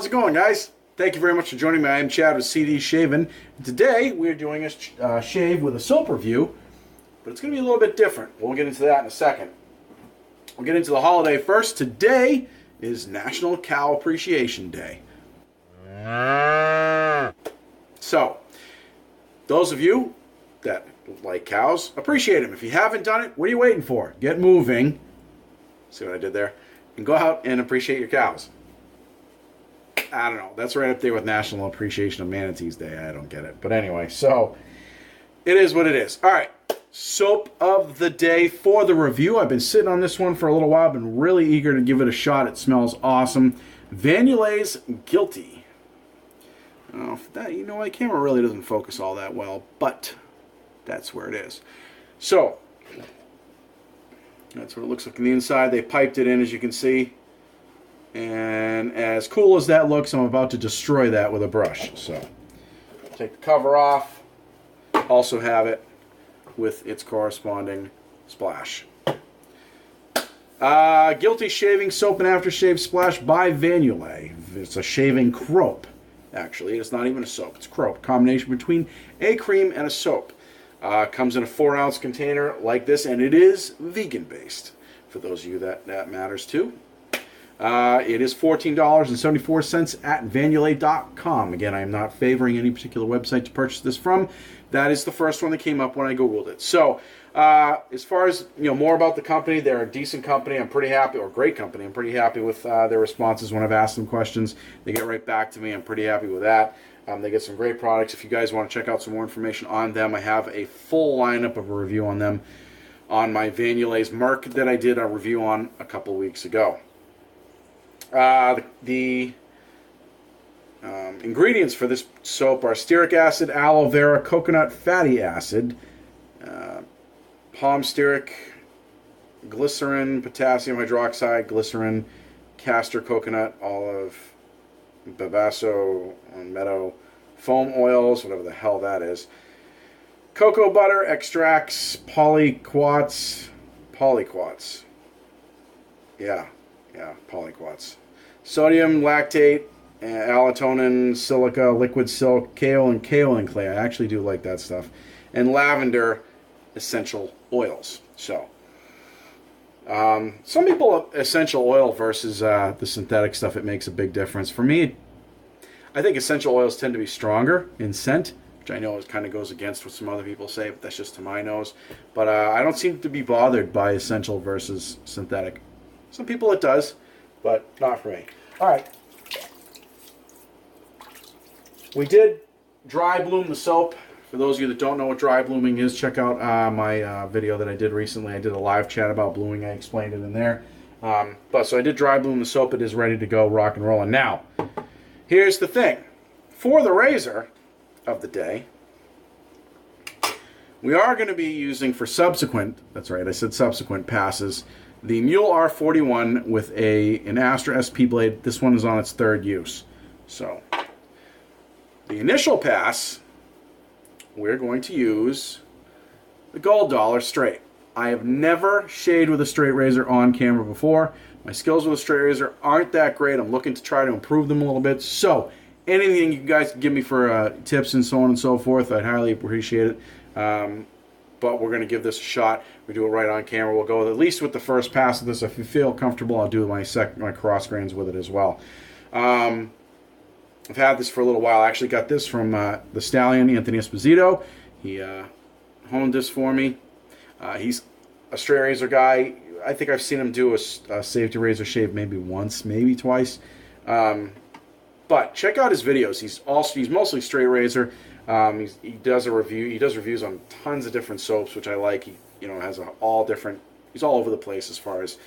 it going, guys? Thank you very much for joining me. I am Chad with CD Shavin'. Today we're doing a shave with a soap review, but it's going to be a little bit different. We'll get into that in a second. We'll get into the holiday first. Today is National Cow Appreciation Day. So, those of you that like cows, appreciate them. If you haven't done it, what are you waiting for? Get moving. See what I did there? And go out and appreciate your cows. I don't know. That's right up there with National Appreciation of Manatees Day. I don't get it. But anyway, so it is what it is. All right. Soap of the day for the review. I've been sitting on this one for a little while. I've been really eager to give it a shot. It smells awesome. Yulay's Guilty. Oh, that, you know, my camera really doesn't focus all that well, but that's where it is. So, that's what it looks like on the inside. They piped it in, as you can see. And as cool as that looks, I'm about to destroy that with a brush. So, take the cover off. Also have it with its corresponding splash. Guilty Shaving Soap and Aftershave Splash by Yulay. It's a shaving Croap, actually. It's not even a soap. It's Croap. Combination between a cream and a soap. Comes in a 4-ounce container like this, and it is vegan-based, for those of you that matters to. It is $14.74 at Yulay.com. Again, I am not favoring any particular website to purchase this from. That is the first one that came up when I Googled it. So, as far as, more about the company, they're a decent company. I'm pretty happy, or great company. I'm pretty happy with their responses when I've asked them questions. They get right back to me. I'm pretty happy with that. They get some great products. If you guys want to check out some more information on them, I have a full lineup of a review on them on my Yulay's Merc that I did a review on a couple weeks ago. The ingredients for this soap are stearic acid, aloe vera, coconut fatty acid, palm stearic, glycerin, potassium hydroxide, glycerin, castor coconut, olive, babaso, meadow, foam oils, whatever the hell that is, cocoa butter, extracts, polyquats. Yeah, polyquats. Sodium lactate, allotonin, silica, liquid silk, kaolin clay. I actually do like that stuff. And lavender essential oils. So, some people, essential oil versus the synthetic stuff, it makes a big difference. For me, I think essential oils tend to be stronger in scent, which I know it kind of goes against what some other people say, but that's just to my nose. But I don't seem to be bothered by essential versus synthetic. Some people it does, but not for me. All right. We did dry bloom the soap. For those of you that don't know what dry blooming is, check out my video that I did recently. I did a live chat about blooming. I explained it in there. So I did dry bloom the soap. It is ready to go, rock and roll. And now, here's the thing. For the razor of the day, we are going to be using for subsequent, that's right, I said subsequent passes, the Mule R41 with an Astra SP blade. This one is on its third use. So, the initial pass, we're going to use the Gold Dollar straight. I have never shaved with a straight razor on camera before. My skills with a straight razor aren't that great. I'm looking to try to improve them a little bit. So, anything you guys can give me for tips and so on and so forth, I'd highly appreciate it. But we're going to give this a shot. We do it right on camera. We'll go at least with the first pass of this. If you feel comfortable, I'll do my cross grains with it as well. I've had this for a little while. I actually got this from the Stallion, Anthony Esposito. He honed this for me. He's a straight razor guy. I think I've seen him do a safety razor shave maybe once, maybe twice. But check out his videos. He's mostly straight razor. He does a review. He does reviews on tons of different soaps, which I like. He has all different. He's all over the place as far as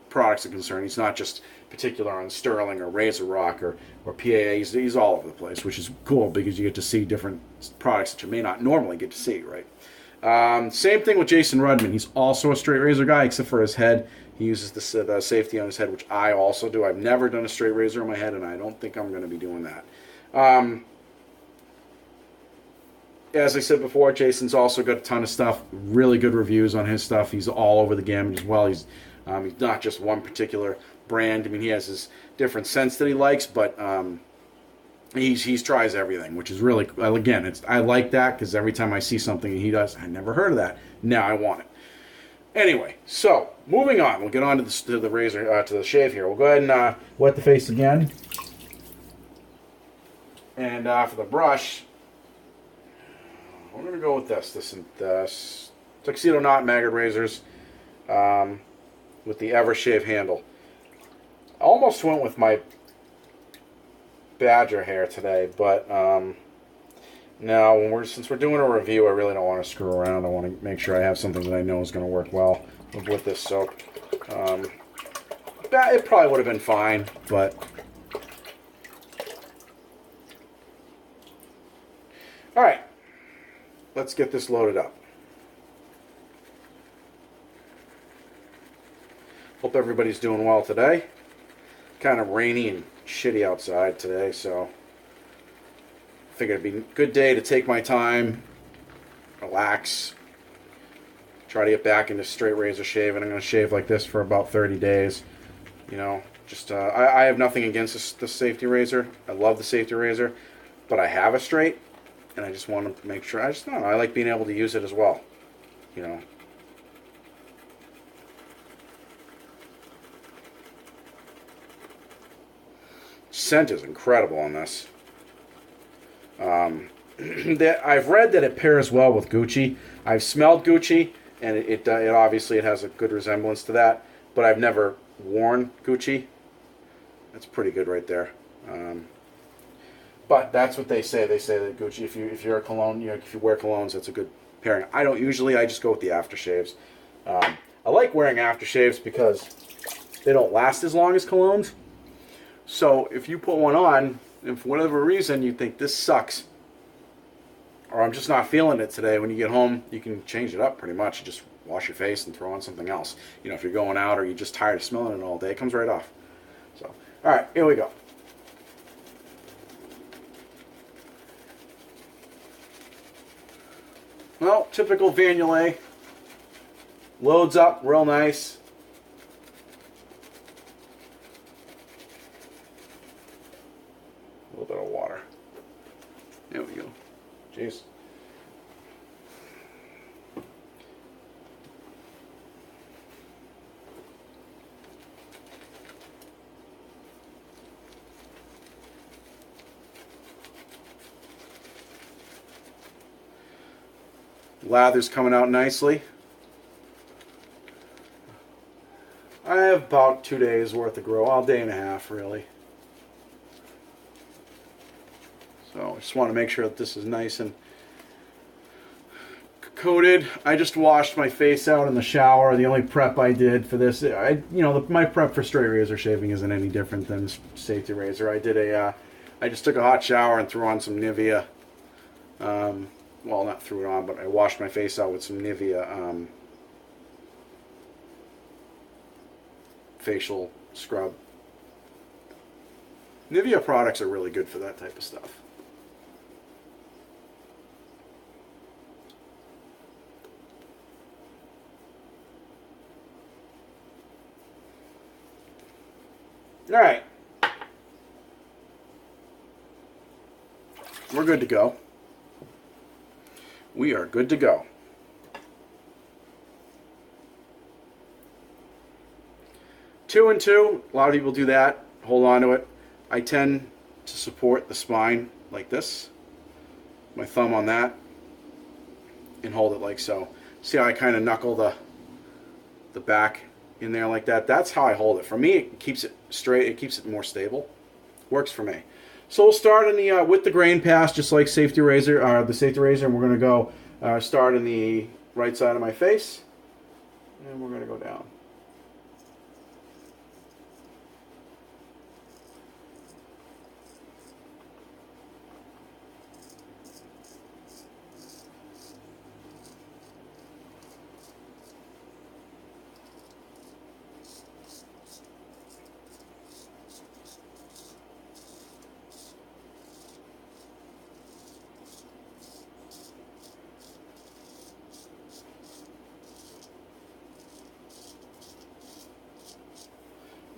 products are concerned. He's not just particular on Sterling or Razor Rock or PAA. He's all over the place, which is cool because you get to see different products that you may not normally get to see, right? Same thing with Jason Rudman. He's also a straight razor guy, except for his head. He uses the safety on his head, which I also do. I've never done a straight razor on my head, and I don't think I'm going to be doing that. As I said before, Jason's also got a ton of stuff, really good reviews on his stuff. He's all over the gamut as well. He's not just one particular brand. I mean, he has his different scents that he likes, but he's tries everything, which is really, again, I like that because every time I see something he does, I never heard of that. Now I want it. Anyway, so moving on, we'll get on to the razor, to the shave here. We'll go ahead and wet the face again, and for the brush, we're gonna go with this Tuxedo Knot Maggard razors with the Evershave handle. I almost went with my Badger hair today, but now since we're doing a review, I really don't want to screw around. I want to make sure I have something that I know is going to work well with this soap. It probably would have been fine, but all right, let's get this loaded up. Hope everybody's doing well today. Kind of rainy and shitty outside today, so I figured it'd be a good day to take my time, relax, try to get back into straight razor shaving. I'm going to shave like this for about 30 days. You know, just I have nothing against the safety razor. I love the safety razor, but I have a straight, and I just want to make sure. I don't know, I like being able to use it as well. You know. Scent is incredible on this. I've read that it pairs well with Gucci. I've smelled Gucci, and it obviously it has a good resemblance to that. But I've never worn Gucci. That's pretty good right there. But that's what they say. They say that Gucci, if you're a cologne, if you wear colognes, that's a good pairing. I don't usually. I just go with the aftershaves. I like wearing aftershaves because they don't last as long as colognes. So if you put one on, and for whatever reason you think this sucks, or I'm just not feeling it today, when you get home, you can change it up pretty much. You just wash your face and throw on something else. You know, if you're going out or you're just tired of smelling it all day, it comes right off. So, all right, here we go. Well, typical Van Yulay. Loads up real nice. A little bit of water. There we go. Jeez. Lather's coming out nicely. I have about 2 days worth of grow, all day and a half really. So I just want to make sure that this is nice and coated. I just washed my face out in the shower. The only prep I did for this, my prep for straight razor shaving isn't any different than this safety razor. I just took a hot shower and threw on some Nivea. Well, not threw it on, but I washed my face out with some Nivea facial scrub. Nivea products are really good for that type of stuff. All right. We're good to go. We are good to go. Two and two. A lot of people do that. Hold on to it. I tend to support the spine like this. My thumb on that. And hold it like so. See how I kind of knuckle the back in there like that? That's how I hold it. For me, it keeps it straight. It keeps it more stable. Works for me. So we'll start in the with the grain pass, just like safety razor, the safety razor, and we're going to go start in the right side of my face, and we're going to go down.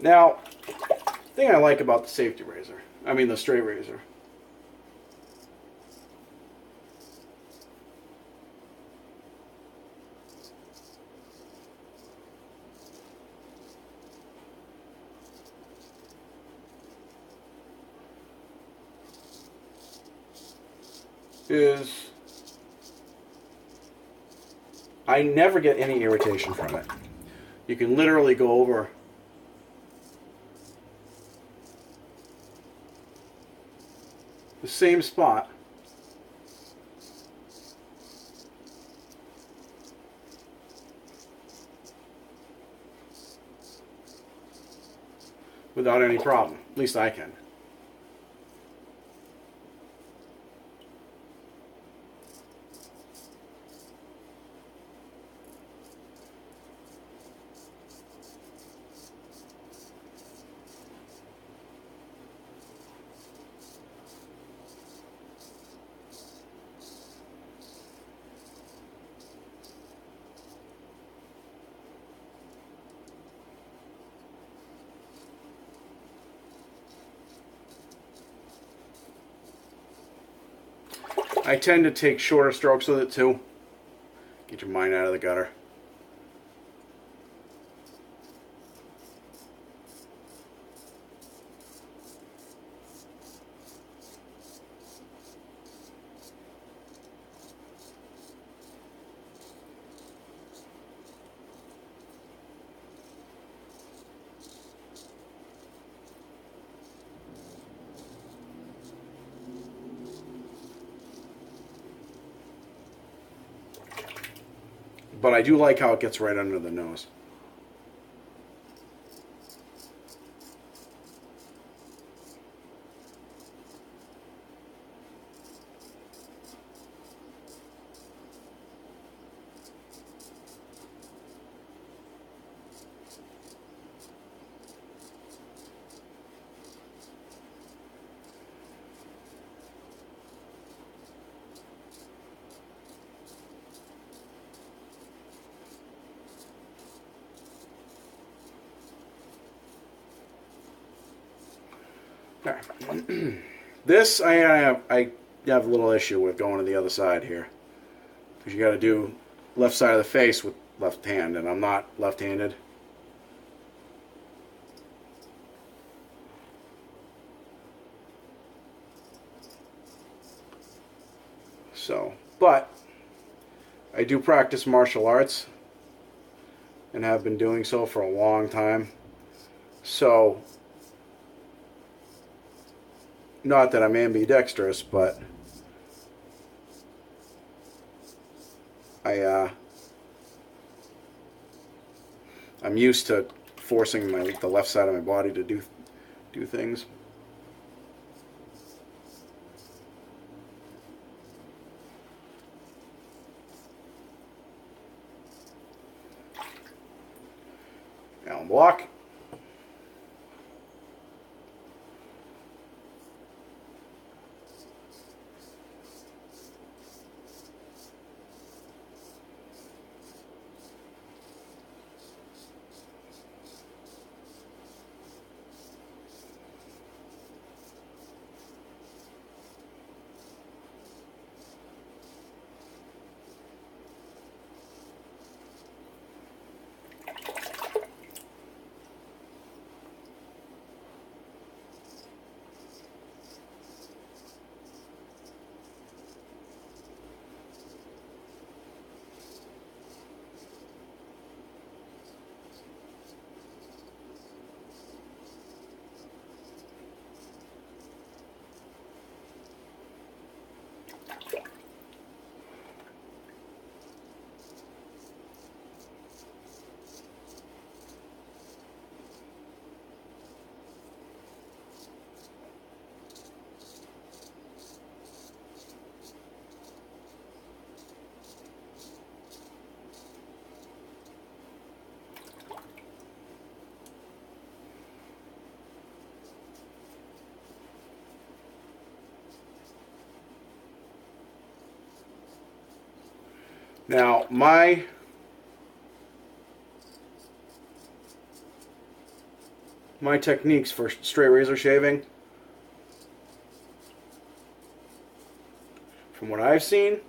Now, thing I like about the safety razor, I mean the straight razor, is I never get any irritation from it. You can literally go over the same spot without any problem. At least I can. I tend to take shorter strokes with it too. Get your mind out of the gutter. But I do like how it gets right under the nose. This I have a little issue with going to the other side here, because you got to do left side of the face with left hand, and I'm not left-handed. So, but I do practice martial arts and have been doing so for a long time. So, not that I'm ambidextrous, but I'm used to forcing the left side of my body to do things. Allen block. Now, my techniques for straight razor shaving, from what I've seen,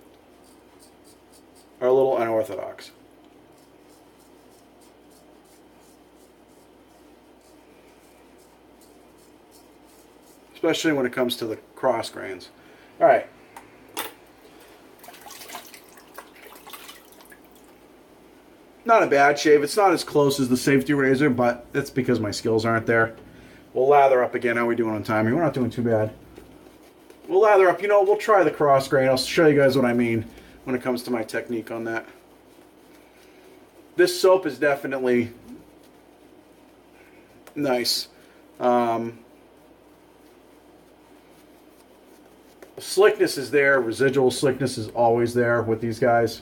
are a little unorthodox. Especially when it comes to the cross grains. All right. Not a bad shave. It's not as close as the safety razor, but that's because my skills aren't there. We'll lather up again. How are we doing on time here? We're not doing too bad. We'll lather up. You know, we'll try the cross grain. I'll show you guys what I mean when it comes to my technique on that. This soap is definitely nice. Slickness is there. Residual slickness is always there with these guys.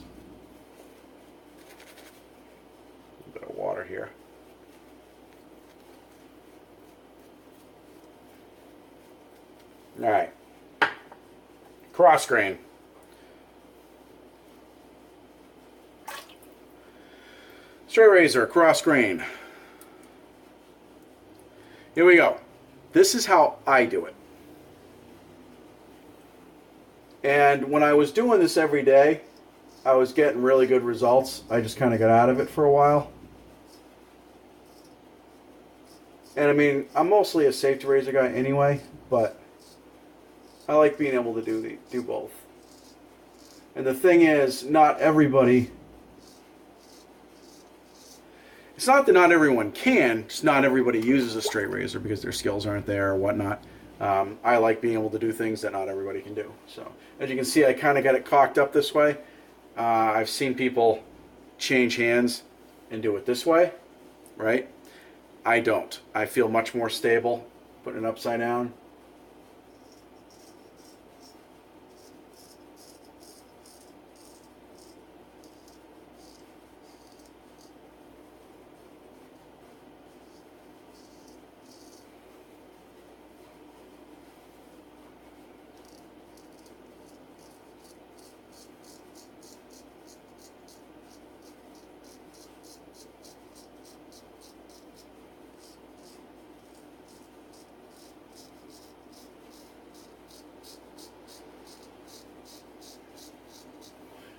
A bit of water here. All right. Cross grain. Straight razor, cross grain. Here we go. This is how I do it. And when I was doing this every day, I was getting really good results. I just kind of got out of it for a while. And I mean, I'm mostly a safety razor guy anyway, but I like being able to do both. And the thing is, not everybody... It's not that not everyone can, just not everybody uses a straight razor because their skills aren't there or whatnot. I like being able to do things that not everybody can do. So, as you can see, I kind of got it cocked up this way. I've seen people change hands and do it this way, right? I don't. I feel much more stable putting it upside down.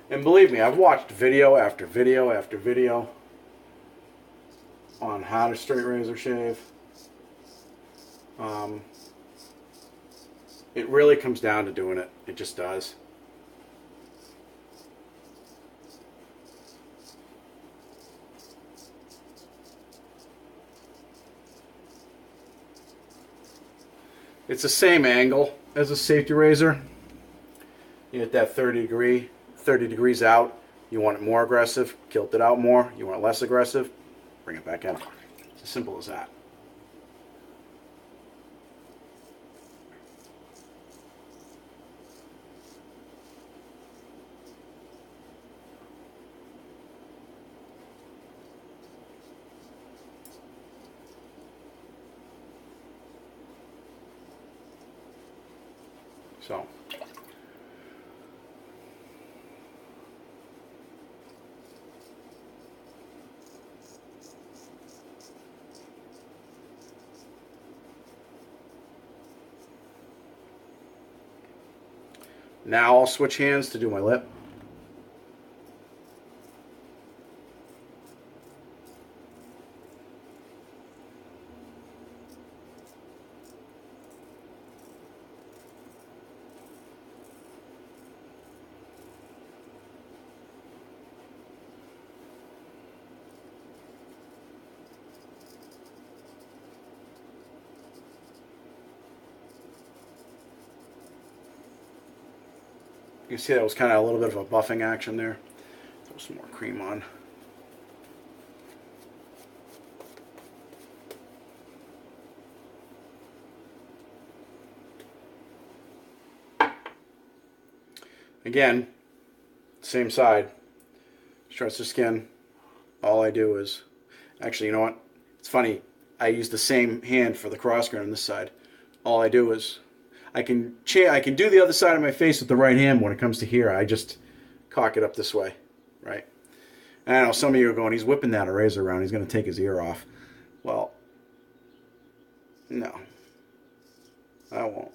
And believe me, I've watched video after video after video on how to straight razor shave. It really comes down to doing it. It just does. It's the same angle as a safety razor. You get that 30 degrees out. You want it more aggressive, kilt it out more. You want it less aggressive, bring it back in. It's as simple as that. So, now I'll switch hands to do my lip. You can see that was kind of a little bit of a buffing action there. Throw some more cream on. Again, same side. Stretch the skin. All I do is, actually, you know what? It's funny. I use the same hand for the cross grain on this side. All I do is, I can do the other side of my face with the right hand. When it comes to here, I just cock it up this way, right? And I know some of you are going, he's whipping that razor around. He's going to take his ear off. Well, No, I won't.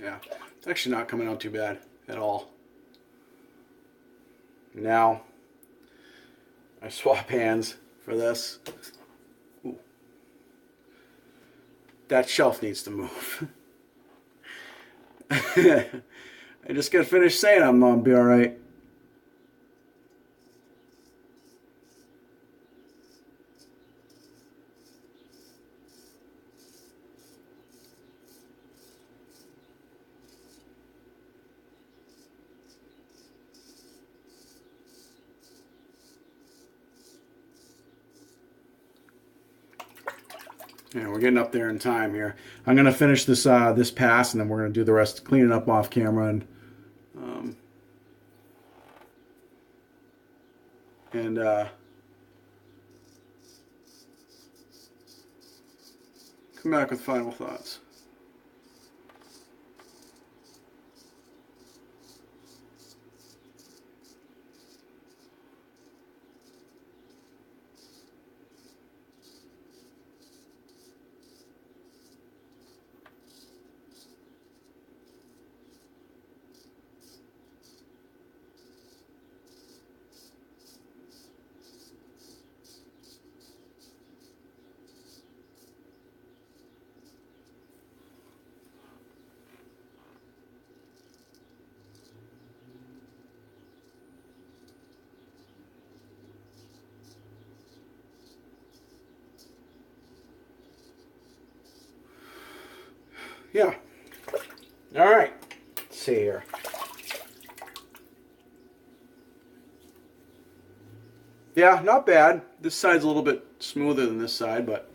Yeah, it's actually not coming out too bad at all. Now, I swap hands for this. Ooh. That shelf needs to move. I just got finished saying I'm gonna be all right. Yeah, we're getting up there in time here. I'm gonna finish this this pass, and then we're gonna do the rest, cleaning up off camera, and come back with final thoughts. Yeah. All right. Let's see here. Yeah, not bad. This side's a little bit smoother than this side, but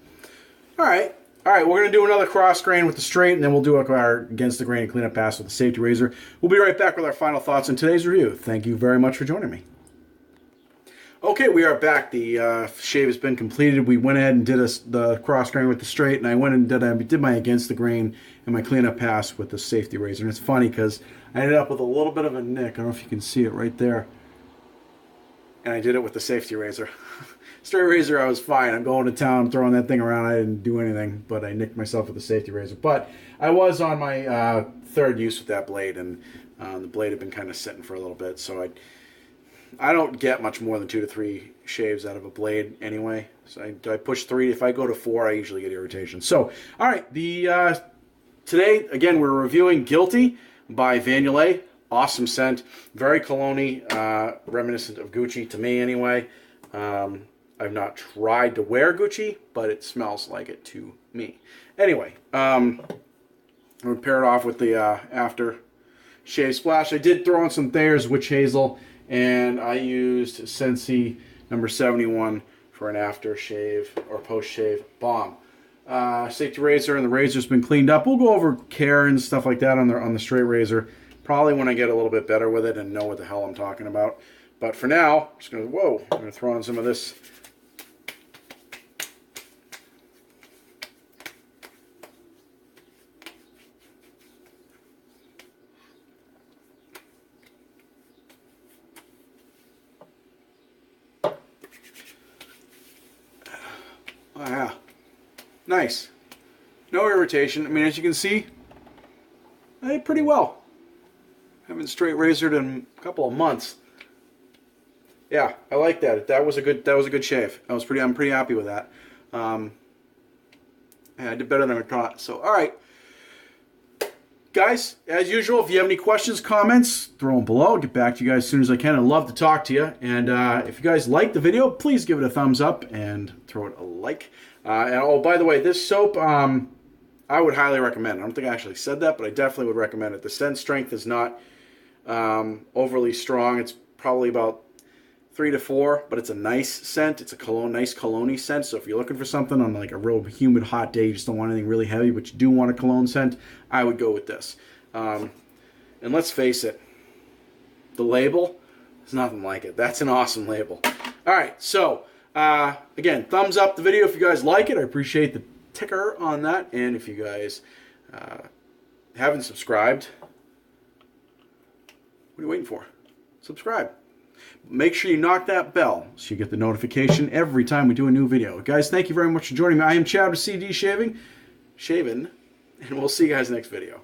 all right. All right, we're going to do another cross grain with the straight, and then we'll do our against the grain cleanup pass with the safety razor. We'll be right back with our final thoughts on today's review. Thank you very much for joining me. Okay, we are back. The shave has been completed. We went ahead and did the cross grain with the straight, and I went and did my against the grain and my cleanup pass with the safety razor. And it's funny because I ended up with a little bit of a nick. I don't know if you can see it right there. And I did it with the safety razor. Straight razor, I was fine. I'm going to town, throwing that thing around. I didn't do anything, but I nicked myself with the safety razor. But I was on my third use with that blade, and the blade had been kind of sitting for a little bit. So I don't get much more than 2 to 3 shaves out of a blade anyway. So I push 3. If I go to 4, I usually get irritation. So, all right. Today, again, we're reviewing Guilty by Yulay. Awesome scent. Very cologne-y, reminiscent of Gucci to me anyway. I've not tried to wear Gucci, but it smells like it to me. Anyway, I'm going to pair it off with the After Shave Splash. I did throw in some Thayer's Witch Hazel, and I used Scentsy number 71 for an after shave or post shave balm. Safety razor, and the razor's been cleaned up. We'll go over care and stuff like that on the straight razor, probably when I get a little bit better with it and know what the hell I'm talking about. But for now, I'm just going to throw in some of this Oh, yeah. Nice. No irritation. I mean, as you can see, I did pretty well. Haven't straight razored in a couple of months. Yeah, I like that. That was a good shave. I'm pretty happy with that. Yeah, I did better than I thought. So, all right. Guys, as usual, if you have any questions, comments, throw them below. I'll get back to you guys as soon as I can. I'd love to talk to you. And if you guys like the video, please give it a thumbs up and throw it a like. And oh, by the way, this soap, I would highly recommend. I don't think I actually said that, but I definitely would recommend it. The scent strength is not overly strong. It's probably about 3 to 4, but it's a nice scent. It's a nice cologne-y scent. So if you're looking for something on like a real humid, hot day, you just don't want anything really heavy, but you do want a cologne scent, I would go with this. And let's face it, the label, there's nothing like it. That's an awesome label. All right, so again, thumbs up the video if you guys like it. I appreciate the ticker on that. And if you guys haven't subscribed, what are you waiting for? Subscribe. Make sure you knock that bell so you get the notification every time we do a new video. Guys, thank you very much for joining me. I am Chad with CD Shaving, and we'll see you guys next video.